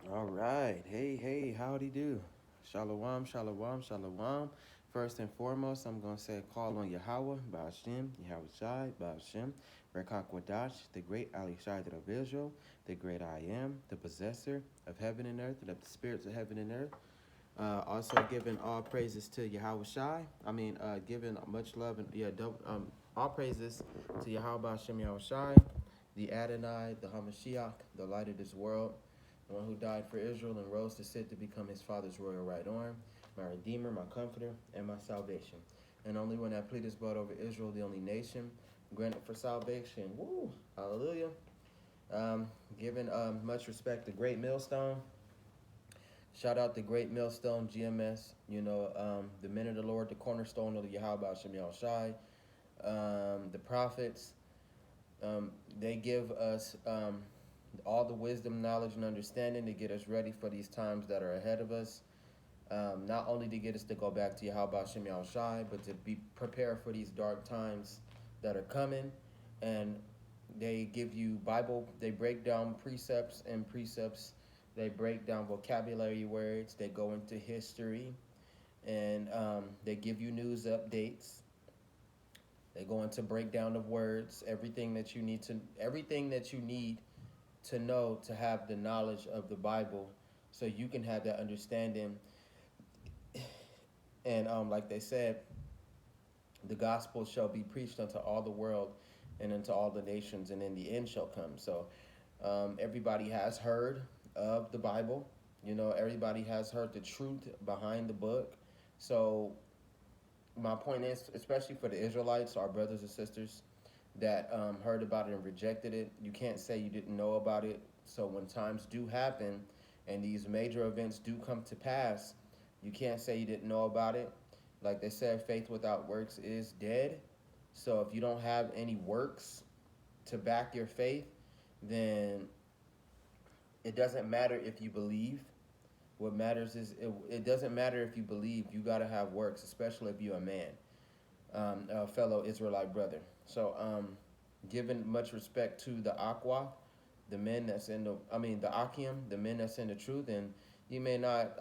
All right. Hey, hey, howdy do. Shalom, shalom, shalom. First and foremost, I'm going to say call on Yahweh, Ba'ashem, Yahweh Shai, Ba'ashem, Rekak Wadash, the great Ali Shai of Israel, the great I am, the possessor of heaven and earth, and of the spirits of heaven and earth. Also giving all praises to Yahweh Shai. Giving much love and all praises to Yahweh Hashem Yahweh Shai, the Adonai, the Hamashiach, the light of this world, the one who died for Israel and rose to sit to become his father's royal right arm, my redeemer, my comforter, and my salvation. And only one that plead his blood over Israel, the only nation, granted for salvation. Woo! Hallelujah. Um, Giving much respect to Great Millstone. Shout out the Great Millstone GMS, the men of the Lord, the cornerstone of the Yahweh Shem Shai, the prophets. They give us all the wisdom, knowledge, and understanding to get us ready for these times that are ahead of us. Not only to get us to go back to Yahweh Shem Shai, but to be prepared for these dark times that are coming. And they give you Bible, they break down precepts and precepts. They break down vocabulary words. They go into history, and they give you news updates. They go into breakdown of words, everything that you need to know to have the knowledge of the Bible, so you can have that understanding. And like they said, the gospel shall be preached unto all the world and unto all the nations, and then the end shall come. So everybody has heard of the Bible. Everybody has heard the truth behind the book. So my point is, especially for the Israelites, our brothers and sisters that heard about it and rejected it, you can't say you didn't know about it. So when times do happen and these major events do come to pass, you can't say you didn't know about it. Like they said, faith without works is dead. So if you don't have any works to back your faith, then it doesn't matter if you believe. What matters is it doesn't matter if you believe. You got to have works, especially if you're a man, a fellow Israelite brother. So, giving much respect to the Aqua, the men that's in the Akim, the men that's in the truth, and you may not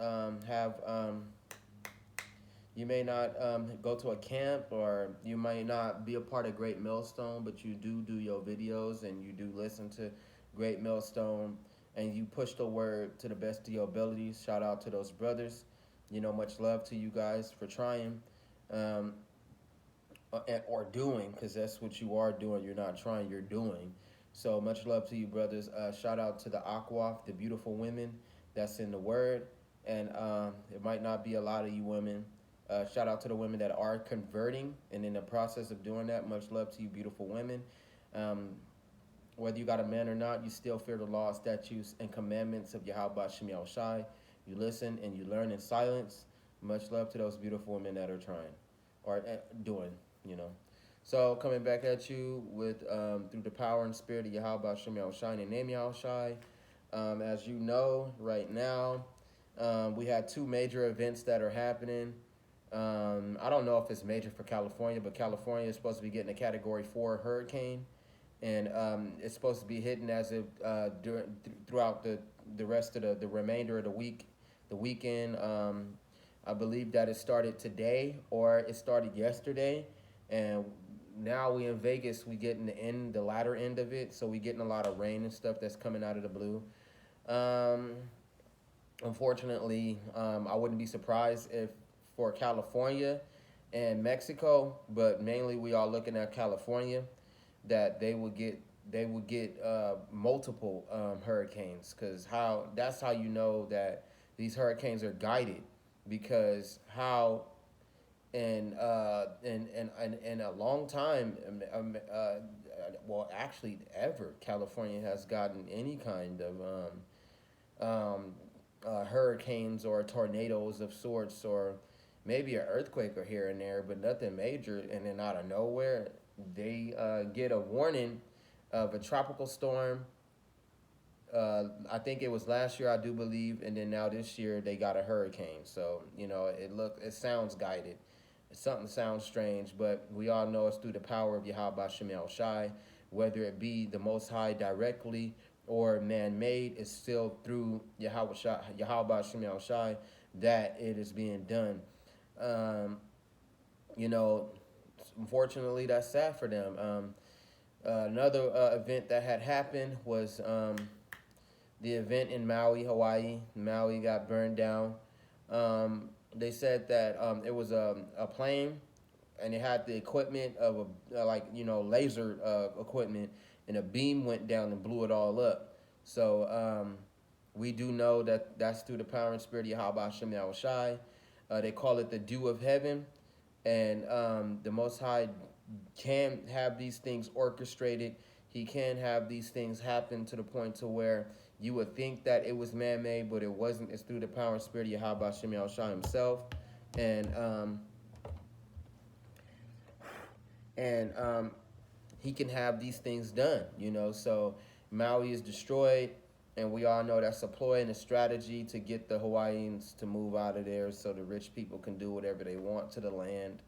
go to a camp, or you may not be a part of Great Millstone, but you do your videos and you do listen to Great Millstone, and you push the word to the best of your abilities. Shout out to those brothers. Much love to you guys for trying. Um, or doing, because that's what you are doing. You're not trying, you're doing. So much love to you, brothers. Shout out to the Aqua, the beautiful women that's in the word. And it might not be a lot of you women. Shout out to the women that are converting and in the process of doing that. Much love to you, beautiful women. Um, Whether you got a man or not, you still fear the law, statutes, and commandments of Yahweh Shem Shai. You listen and you learn in silence. Much love to those beautiful women that are trying or doing, you know. So coming back at you with through the power and spirit of Yahweh Shem Shai and name Yahweh Shai. As you know, right now, we had two major events that are happening. I don't know if it's major for California, but California is supposed to be getting a Category 4 hurricane, and it's supposed to be hitting as if throughout the rest of the remainder of the week, the weekend. I believe that it started today or it started yesterday, and now we in Vegas. We getting the latter end of it, so we getting a lot of rain and stuff that's coming out of the blue. Um, Unfortunately, I wouldn't be surprised if for California and Mexico, but mainly we are looking at California, that they would get multiple hurricanes, because how that's how you know that these hurricanes are guided, because how in a long time, well, actually ever, California has gotten any kind of hurricanes or tornadoes of sorts, or maybe an earthquake or here and there, but nothing major. And then out of nowhere, they get a warning of a tropical storm. I think it was last year, I do believe, and then now this year they got a hurricane. So it sounds guided. Something sounds strange, but we all know it's through the power of Yahweh Shem Shai, whether it be the Most High directly or man-made. It's still through Yahweh Shem Shai that it is being done. Um, you know, unfortunately, that's sad for them. Another event that had happened was the event in Maui, Hawaii. Maui got burned down. They said that it was a plane, and it had the equipment of a like laser equipment, and a beam went down and blew it all up. So we do know that that's through the power and spirit of Yahweh Hashem Yahweh Shai. They call it the dew of heaven, and the Most High can have these things orchestrated. He can have these things happen to the point to where you would think that it was man-made, but it wasn't. It's through the power and spirit of Yahweh Hashem Yahweh Shai himself, and and he can have these things done, So Maui is destroyed, and we all know that's a ploy and a strategy to get the Hawaiians to move out of there so the rich people can do whatever they want to the land.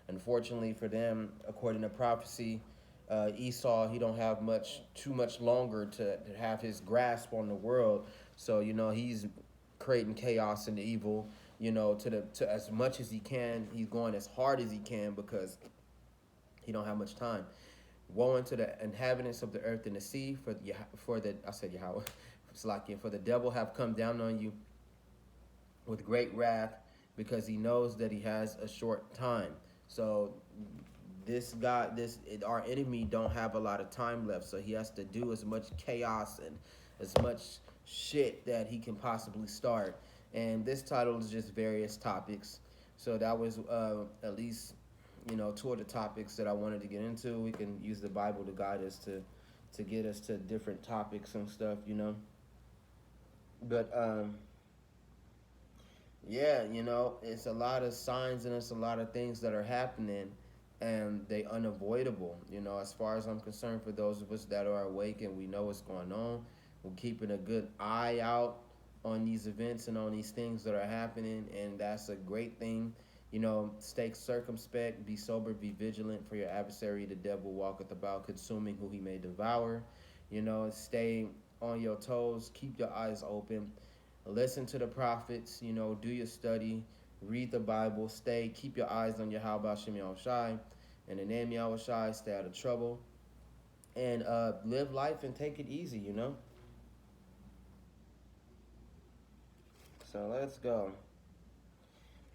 Unfortunately for them, according to prophecy, Esau, he don't have too much longer to have his grasp on the world. So he's creating chaos and evil. To as much as he can, he's going as hard as he can because he don't have much time. Woe unto the inhabitants of the earth and the sea, for the I said Yahweh, for the devil have come down on you with great wrath, because he knows that he has a short time. So our enemy don't have a lot of time left, so he has to do as much chaos and as much shit that he can possibly start. And this title is just various topics. So that was at least two of the topics that I wanted to get into. We can use the Bible to guide us to get us to different topics and stuff, But yeah, it's a lot of signs and it's a lot of things that are happening, and they unavoidable. As far as I'm concerned, for those of us that are awake and we know what's going on, we're keeping a good eye out on these events and on these things that are happening, and that's a great thing. Stay circumspect, be sober, be vigilant, for your adversary, the devil, walketh about, consuming who he may devour. Stay on your toes, keep your eyes open, listen to the prophets, do your study, read the Bible, keep your eyes on Yahweh Hashem Yahweh Shai. In the name of Yahweh Shai, stay out of trouble, and live life and take it easy, So let's go.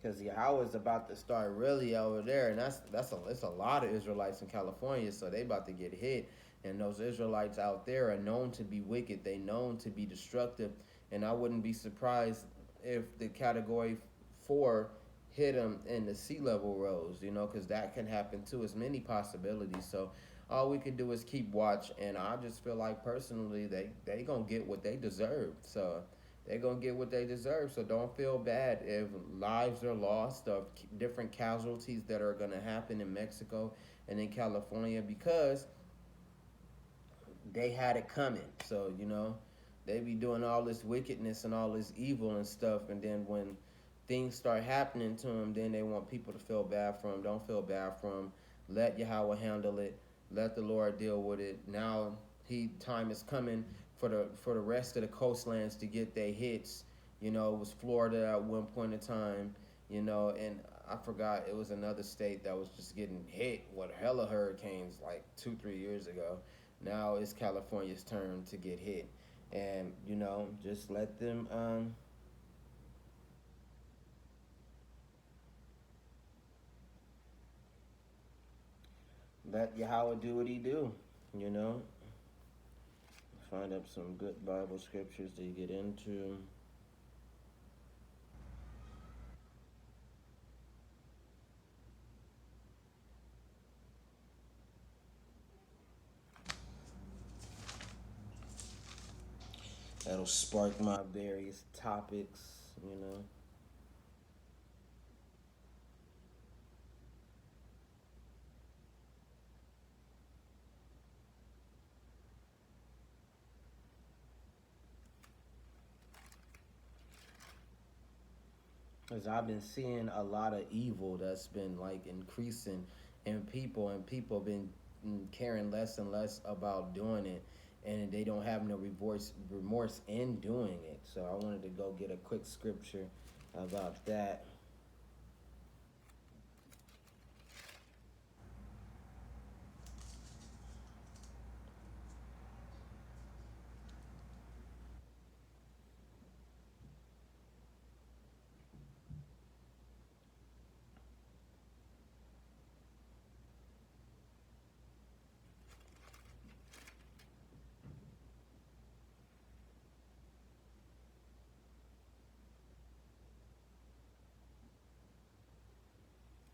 Because Yahweh is about to start really over there, and it's a lot of Israelites in California, so they about to get hit. And those Israelites out there are known to be wicked. They known to be destructive, and I wouldn't be surprised if the Category 4 hit them and the sea level rose, because that can happen too. It's many possibilities. So all we can do is keep watch, and I just feel like personally they gonna get what they deserve. So they're going to get what they deserve. So don't feel bad if lives are lost, of different casualties that are going to happen in Mexico and in California, because they had it coming. So, they be doing all this wickedness and all this evil and stuff. And then when things start happening to them, then they want people to feel bad for them. Don't feel bad for them. Let Yahweh handle it. Let the Lord deal with it. Now, time is coming for the rest of the coastlands to get their hits. It was Florida at one point in time, and I forgot, it was another state that was just getting hit with hella hurricanes like 2-3 years ago. Now it's California's turn to get hit, and just let them let Yahweh do what he do. Find up some good Bible scriptures to get into. That'll spark my various topics, Because I've been seeing a lot of evil that's been like increasing in people, and people been caring less and less about doing it. and they don't have no remorse in doing it. So I wanted to go get a quick scripture about that.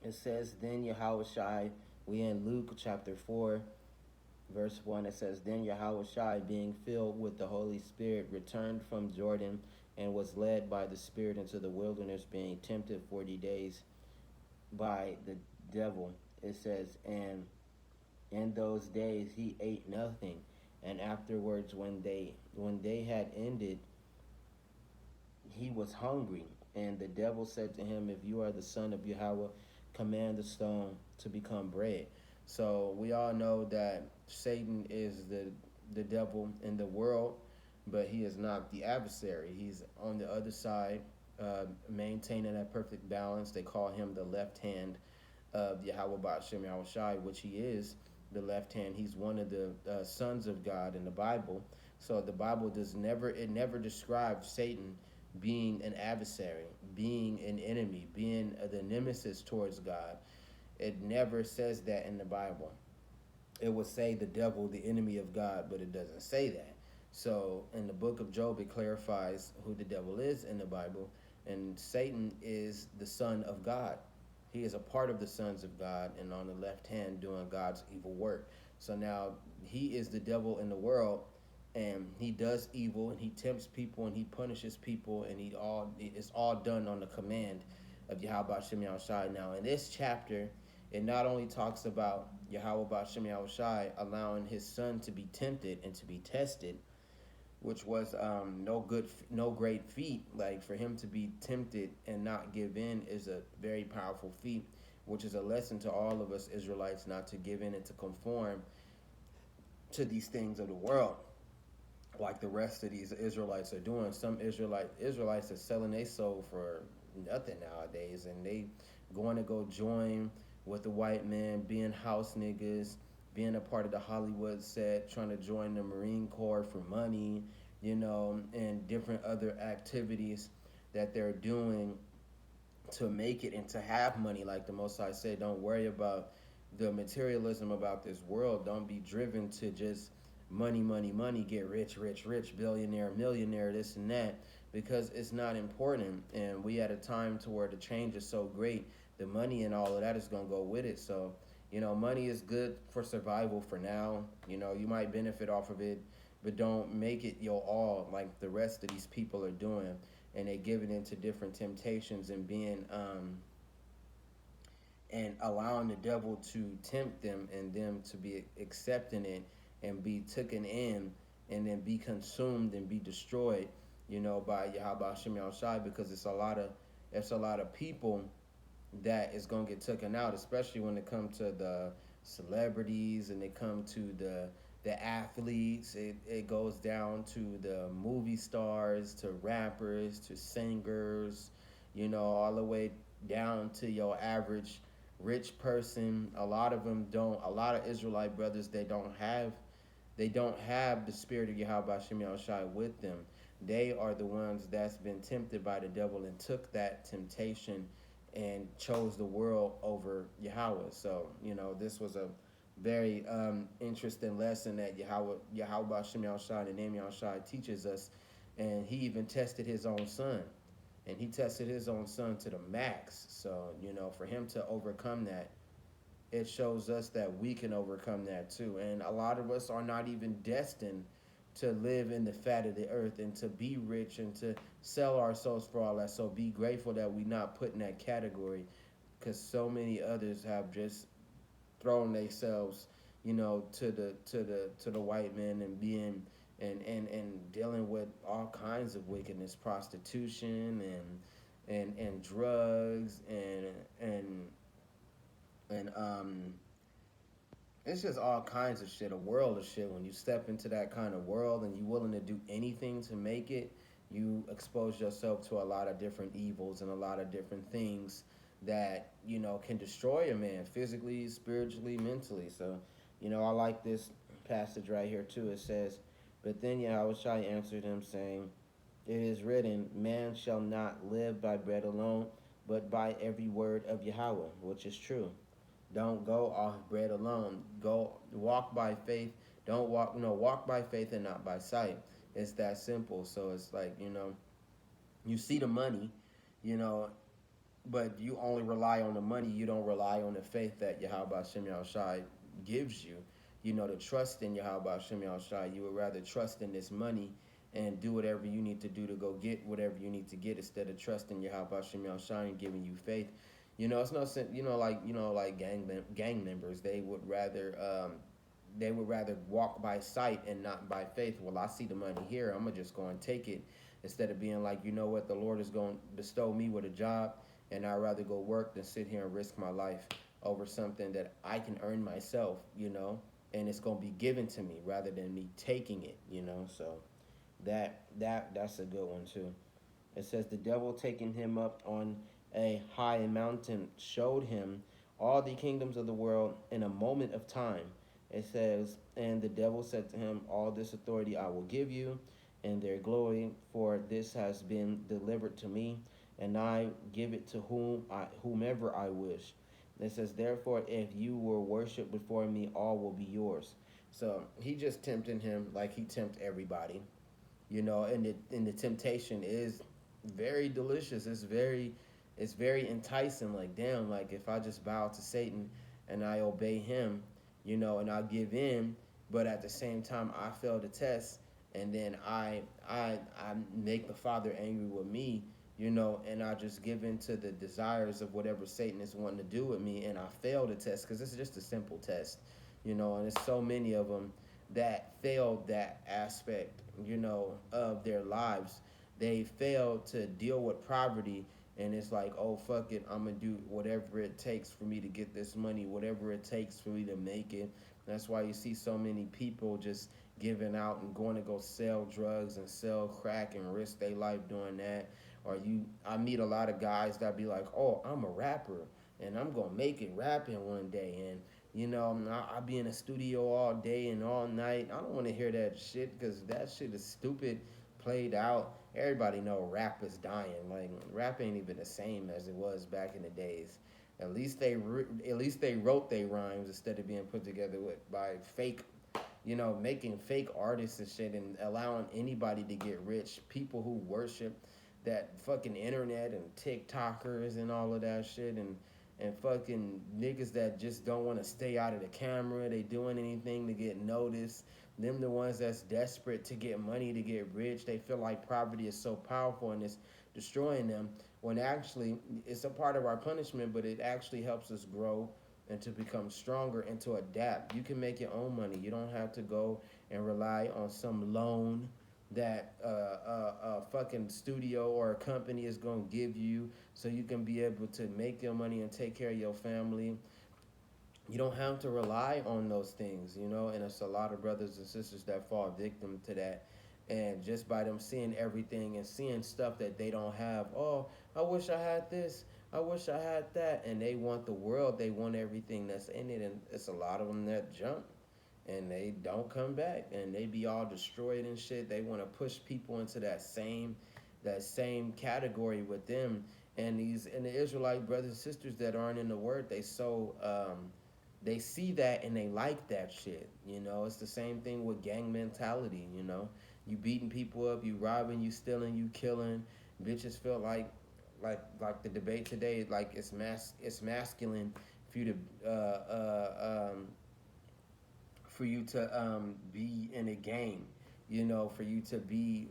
It says, then Yahushai, we in Luke chapter 4, verse 1, it says, then Yahushua, being filled with the Holy Spirit, returned from Jordan and was led by the Spirit into the wilderness, being tempted 40 days by the devil. It says, and in those days he ate nothing. And afterwards, when they had ended, he was hungry. And the devil said to him, if you are the son of Yahweh, command the stone to become bread. So we all know that Satan is the devil in the world, but he is not the adversary. He's on the other side, maintaining that perfect balance. They call him the left hand of Yahweh Ba'ashem Yahushai, which he is the left hand. He's one of the sons of God in the Bible. So the Bible never describes Satan being an adversary, being an enemy, being the nemesis towards God. It never says that in the Bible. It would say the devil, the enemy of God, but it doesn't say that. So in the book of Job, it clarifies who the devil is in the Bible, and Satan is the son of God. He is a part of the sons of God, and on the left hand doing God's evil work. So now he is the devil in the world, and he does evil, and he tempts people, and he punishes people, and it's all done on the command of Yahweh Shem Yahushai. Now in this chapter, it not only talks about Yahweh Ba'ashem Yahushai allowing his son to be tempted and to be tested, which was no great feat. Like for him to be tempted and not give in is a very powerful feat, which is a lesson to all of us Israelites not to give in and to conform to these things of the world, like the rest of these Israelites are doing. Some Israelites are selling their soul for nothing nowadays, and they going to go join with the white man, being house niggas, being a part of the Hollywood set, trying to join the Marine Corps for money, and different other activities that they're doing to make it and to have money. Like the Most High said, don't worry about the materialism about this world. Don't be driven to just money, money, money, get rich, rich, rich, billionaire, millionaire, this and that, because it's not important. And we at a time to where the change is so great, the money and all of that is going to go with it. So, money is good for survival for now. You might benefit off of it, but don't make it your all like the rest of these people are doing. And they give it into different temptations and and allowing the devil to tempt them and them to be accepting it and be taken in and then be consumed and be destroyed, by Yahweh Shem Yahushai, because it's a lot of people that is gonna get taken out, especially when it comes to the celebrities and it come to the athletes. It goes down to the movie stars, to rappers, to singers, all the way down to your average rich person. A lot of them don't. A lot of Israelite brothers, they don't have the spirit of Yahweh Shem Yahushai with them. They are the ones that's been tempted by the devil and took that temptation and chose the world over Yahweh. So, this was a very interesting lesson that Yahweh Shem Yahushai, the name Yahushai, teaches us. And he even tested his own son. And he tested his own son to the max. So, for him to overcome that, it shows us that we can overcome that too. And a lot of us are not even destined to live in the fat of the earth and to be rich and to sell our souls for all that. So be grateful that we not put in that category, because so many others have just thrown themselves, to the white men and being and dealing with all kinds of wickedness, prostitution and drugs and it's just all kinds of shit, a world of shit. When you step into that kind of world and you willing to do anything to make it, you expose yourself to a lot of different evils and a lot of different things that, can destroy a man physically, spiritually, mentally. So, I like this passage right here too. It says, "But then Yahushua answered him, saying, It is written, Man shall not live by bread alone, but by every word of Yahweh," which is true. Don't go off bread alone. Go walk by faith. Don't walk by faith and not by sight. It's that simple. So it's like, you see the money, you know, but you only rely on the money. You don't rely on the faith that Yahweh Shem Yahushai gives you. To trust in Yahweh Shem Yahushai. You would rather trust in this money and do whatever you need to do to go get whatever you need to get instead of trusting Yahweh Shem Yahushai and giving you faith. It's no sense. Like gang members, they would rather walk by sight and not by faith. Well, I see the money here. I'm gonna just go and take it instead of being like, you know what, the Lord is going to bestow me with a job, and I'd rather go work than sit here and risk my life over something that I can earn myself, and it's going to be given to me rather than me taking it. So that's a good one too. It says the devil taking him up on a high mountain showed him all the kingdoms of the world in a moment of time. It says, and the devil said to him, All this authority I will give you, and their glory, for this has been delivered to me, and I give it to whomever I wish. It says, Therefore, if you will worship before me, all will be yours. So he just tempting him like he tempt everybody, and the temptation is very delicious. It's very enticing. Like, damn, like if I just bow to Satan and I obey him, and I give in, but at the same time I fail the test, and then I make the Father angry with me, and I just give in to the desires of whatever Satan is wanting to do with me, and I fail the test because it's just a simple test, and there's so many of them that failed that aspect, of their lives. They fail to deal with poverty, and it's like, oh fuck it, I'm gonna do whatever it takes for me to get this money, whatever it takes for me to make it. That's why you see so many people just giving out and going to go sell drugs and sell crack and risk their life doing that. I meet a lot of guys that be like, oh, I'm a rapper and I'm gonna make it rapping one day, and I'll be in a studio all day and all night. I don't want to hear that shit because that shit is stupid, played out. Everybody know rap is dying. Like, rap ain't even the same as it was back in the days. At least they wrote their rhymes instead of being put together by fake, making fake artists and shit and allowing anybody to get rich. People who worship that fucking internet and TikTokers and all of that shit, and fucking niggas that just don't want to stay out of the camera. They doing anything to get noticed. Them the ones that's desperate to get money, to get rich. They feel like poverty is so powerful and it's destroying them, when actually it's a part of our punishment, but it actually helps us grow and to become stronger and to adapt. You can make your own money. You don't have to go and rely on some loan that a fucking studio or a company is going to give you so you can be able to make your money and take care of your family. You don't have to rely on those things, and it's a lot of brothers and sisters that fall victim to that. And just by them seeing everything and seeing stuff that they don't have, oh, I wish I had this, I wish I had that, and they want the world, they want everything that's in it, and it's a lot of them that jump and they don't come back and they be all destroyed and shit. They want to push people into that same category with them. And the Israelite brothers and sisters that aren't in the word, they see that and they like that shit. It's the same thing with gang mentality. You beating people up, you robbing, you stealing, you killing. Bitches feel like the debate today, like it's masculine for you to be in a gang, for you to be,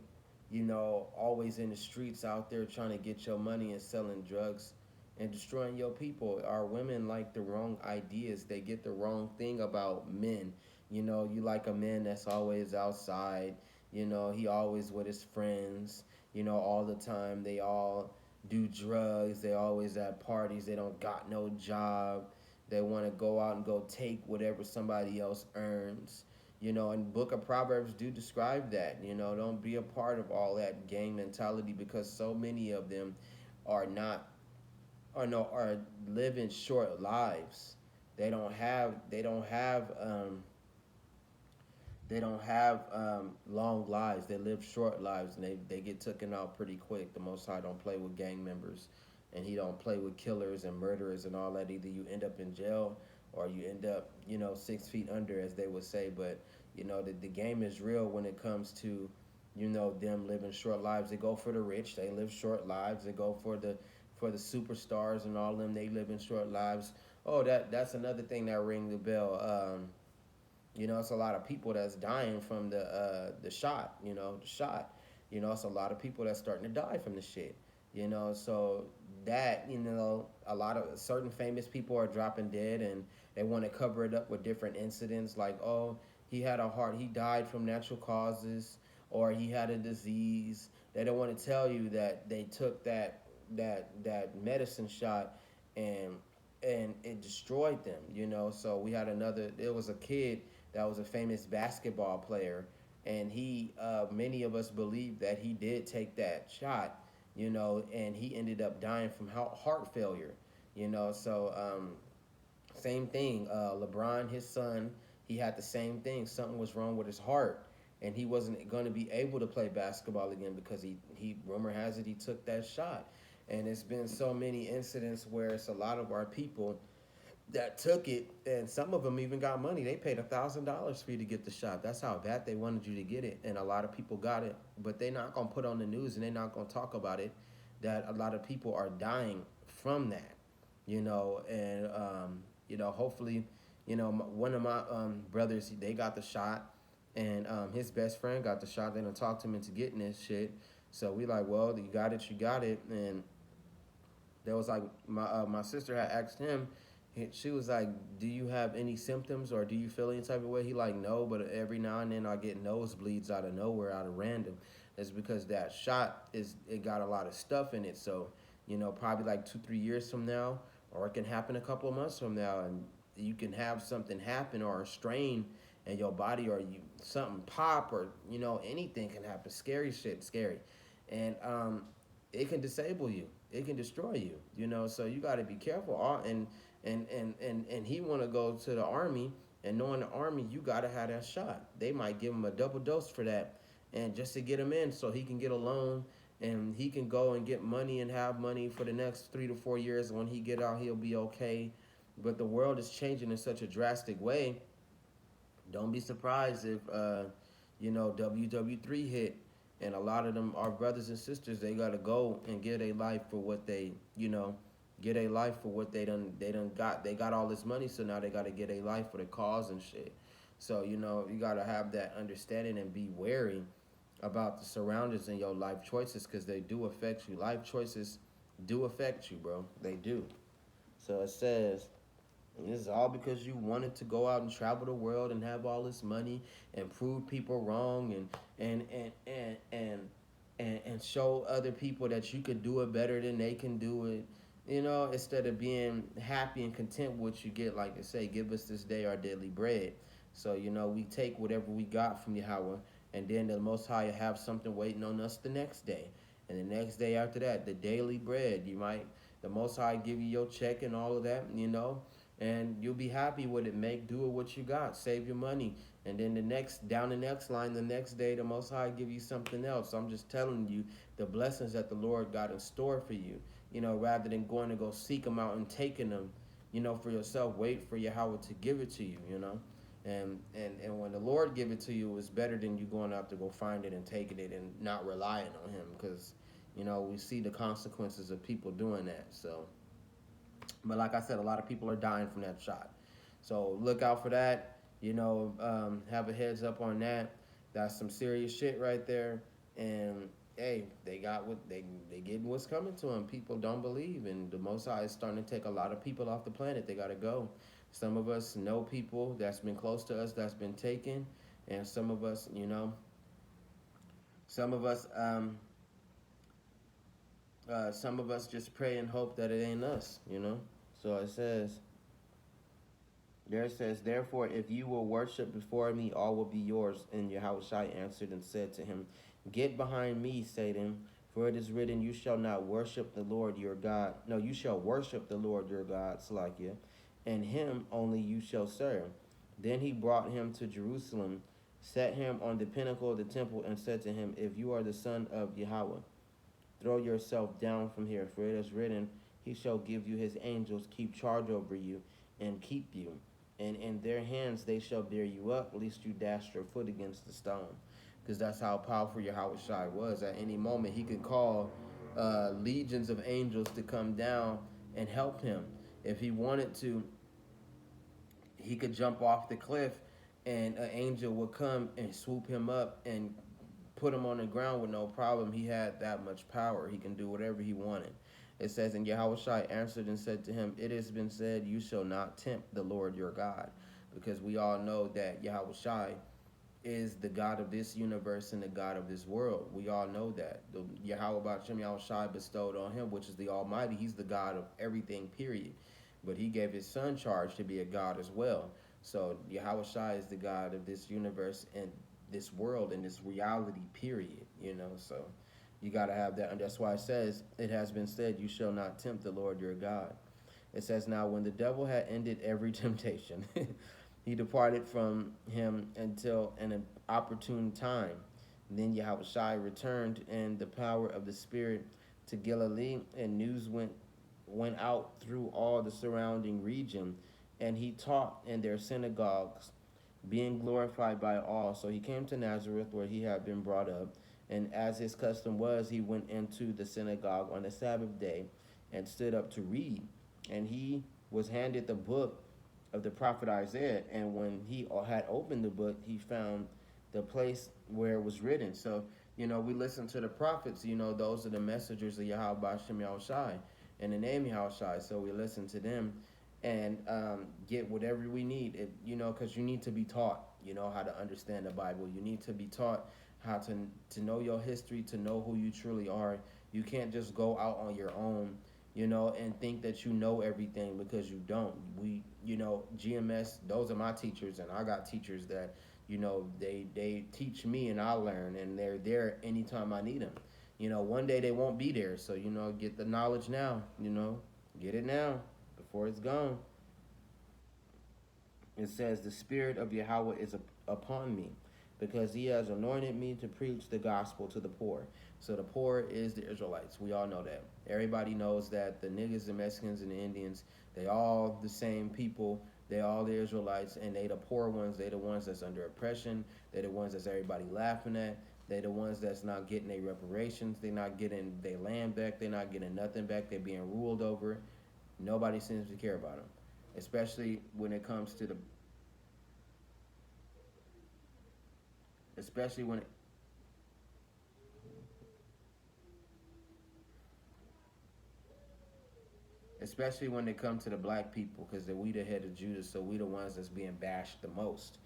always in the streets out there trying to get your money and selling drugs and destroying your people. Our women like the wrong ideas. They get the wrong thing about men. You like a man that's always outside. He always with his friends. All the time. They all do drugs. They always at parties. They don't got no job. They want to go out and go take whatever somebody else earns. And Book of Proverbs do describe that. Don't be a part of all that gang mentality, because so many of them are not, or no, are living short lives. They don't have long lives. They live short lives, and they get taken out pretty quick. The Most High don't play with gang members, and He don't play with killers and murderers and all that. Either you end up in jail, or you end up 6 feet under, as they would say. But the game is real when it comes to them living short lives. They go for the rich. They live short lives. They go for the superstars and all of them. They live in short lives. Oh, that's another thing that ring the bell. It's a lot of people that's dying from the shot. The shot. It's a lot of people that's starting to die from the shit. So that a lot of certain famous people are dropping dead, and they want to cover it up with different incidents, like, oh, he died from natural causes, or he had a disease. They don't want to tell you that they took that medicine shot, and it destroyed them. So we had there was a kid that was a famous basketball player, and many of us believe that he did take that shot, and he ended up dying from heart failure. So same thing. LeBron, his son, he had the same thing. Something was wrong with his heart, and he wasn't going to be able to play basketball again, because he rumor has it he took that shot. And it's been so many incidents where it's a lot of our people that took it, and some of them even got money. They paid $1,000 for you to get the shot. That's how bad they wanted you to get it, and a lot of people got it. But they're not gonna put on the news, and they're not gonna talk about it. That a lot of people are dying from that, and hopefully, one of my brothers, they got the shot, and his best friend got the shot. They don't talk to him into getting this shit. So we like, well, you got it, and there was like my sister had asked him. She was like, "Do you have any symptoms, or do you feel any type of way?" He like, "No, but every now and then I get nosebleeds out of nowhere, out of random." It's because that shot it got a lot of stuff in it. So probably like 2-3 years from now, or it can happen a couple of months from now, and you can have something happen, or a strain in your body, or something pop, or anything can happen. Scary shit, scary, and it can disable you. It can destroy you. So you got to be careful. And he want to go to the army, and knowing the army, you got to have that shot. They might give him a double dose for that, and just to get him in, so he can get a loan, and he can go and get money and have money for the next 3 to 4 years. When he get out, he'll be okay. But the world is changing in such a drastic way. Don't be surprised if WW3 hit, and a lot of them, our brothers and sisters, they gotta go and get a life for what get a life for what they got all this money, so now they gotta get a life for the cause and shit. So you gotta have that understanding and be wary about the surroundings and your life choices, because they do affect you. Life choices do affect you, bro. They do. So it says, and this is all because you wanted to go out and travel the world and have all this money and prove people wrong, and show other people that you could do it better than they can do it. Instead of being happy and content with what you get, like they say, give us this day our daily bread. So we take whatever we got from Yahweh, and then the Most High have something waiting on us the next day, and the next day after that, the daily bread. The Most High give you your check and all of that, and you'll be happy with it. Make do with what you got. Save your money, and then down the next line, the next day, the Most High give you something else. So I'm just telling you the blessings that the Lord got in store for you. Rather than going to go seek them out and taking them, for yourself. Wait for Yahweh to give it to you. And when the Lord give it to you, it's better than you going out to go find it and taking it and not relying on Him, because we see the consequences of people doing that. So. But like I said, a lot of people are dying from that shot. So look out for that. Have a heads up on that. That's some serious shit right there. And hey, they got what they getting what's coming to them. People don't believe, and the Most High is starting to take a lot of people off the planet. They got to go. Some of us know people that's been close to us that's been taken, and some of us, some of us, some of us just pray and hope that it ain't us. So it says, There it says, therefore, if you will worship before me, all will be yours. And Yahushua answered and said to him, get behind me, Satan, for it is written, you shall not worship the Lord your God. No, you shall worship the Lord your God, Salakia, and him only you shall serve. Then he brought him to Jerusalem, set him on the pinnacle of the temple, and said to him, if you are the son of Yahweh, throw yourself down from here, for it is written, he shall give you his angels, keep charge over you, and keep you. And in their hands they shall bear you up, lest you dash your foot against the stone. Because that's how powerful Yahweh Shai was. At any moment, he could call legions of angels to come down and help him. If he wanted to, he could jump off the cliff and an angel would come and swoop him up and put him on the ground with no problem. He had that much power. He can do whatever he wanted. It says, and Yahushua answered and said to him, it has been said, you shall not tempt the Lord your God. Because we all know that Yahushua is the God of this universe and the God of this world. We all know that. The Yahweh Ba'Shem Yahushua bestowed on him, which is the Almighty. He's the God of everything, period. But he gave his son charge to be a God as well. So Yahushua is the God of this universe and this world and this reality, period. So you got to have that. And that's why it says, it has been said, you shall not tempt the Lord your God. It says, now when the devil had ended every temptation, he departed from him until an opportune time. Then Yahushua returned in the power of the Spirit to Galilee, and news went out through all the surrounding region, and he taught in their synagogues, being glorified by all. So he came to Nazareth, where he had been brought up, and as his custom was, he went into the synagogue on the Sabbath day and stood up to read. And he was handed the book of the prophet Isaiah, and when he had opened the book, he found the place where it was written. So, we listen to the prophets, those are the messengers of Yahweh Ba'Shem Yahushai, in the name Yahushai. So we listen to them and get whatever we need, because you need to be taught, how to understand the Bible. You need to be taught how to know your history, to know who you truly are. You can't just go out on your own, and think that you know everything, because you don't. GMS, those are my teachers, and I got teachers that, they teach me and I learn, and they're there anytime I need them. One day they won't be there, so, get the knowledge now, get it now before it's gone. It says, the Spirit of Yahweh is upon me, because he has anointed me to preach the gospel to the poor. So the poor is the Israelites. We all know that. Everybody knows that the niggas, the Mexicans, and the Indians, they all the same people. They all the Israelites, and they the poor ones. They the ones that's under oppression. They the ones that's everybody laughing at. They the ones that's not getting their reparations. They not getting their land back. They not getting nothing back. They being ruled over. Nobody seems to care about them, especially when it comes to the, especially when it, especially when they come to the black people, because we the head of Judah, so we the ones that's being bashed the most,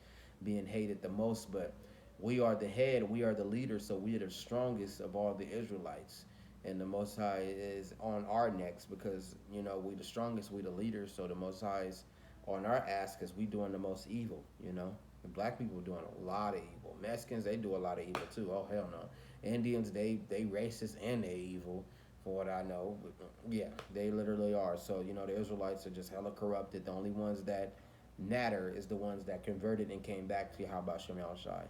being hated the most. But we are the head, we are the leaders, so we are the strongest of all the Israelites. And the Most High is on our necks, because, we the strongest, we the leaders, so the Most High is on our ass, because we doing the most evil, The black people doing a lot of evil. Mexicans, they do a lot of evil too. Oh, hell no. Indians, they racist and they evil, for what I know. But, yeah, they literally are. So, the Israelites are just hella corrupted. The only ones that matter is the ones that converted and came back to Yahweh Shem Shai.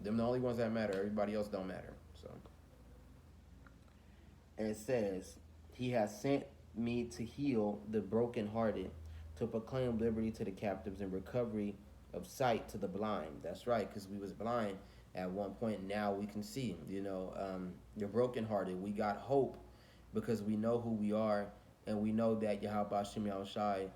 Them the only ones that matter. Everybody else don't matter. So, and it says, he has sent me to heal the brokenhearted, to proclaim liberty to the captives and recovery of sight to the blind. That's right, because we was blind at one point. Now we can see. You're brokenhearted. We got hope, because we know who we are, and we know that Yahweh Shem Shai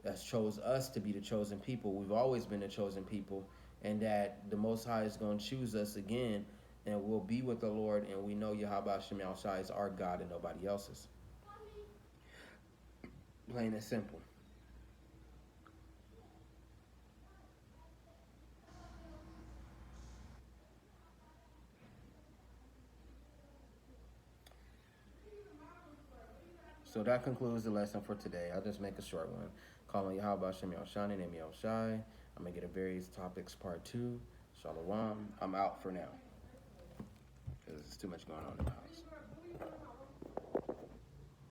has chose us to be the chosen people. We've always been the chosen people, and that the Most High is going to choose us again, and we'll be with the Lord, and we know Yahweh Shem Shai is our God and nobody else's. Plain and simple. So that concludes the lesson for today. I'll just make a short one. Call on Yahweh Hashem Yahushua, name Yahushai. I'm going to get a various topics part 2. Shalom. I'm out for now because there's too much going on in the house.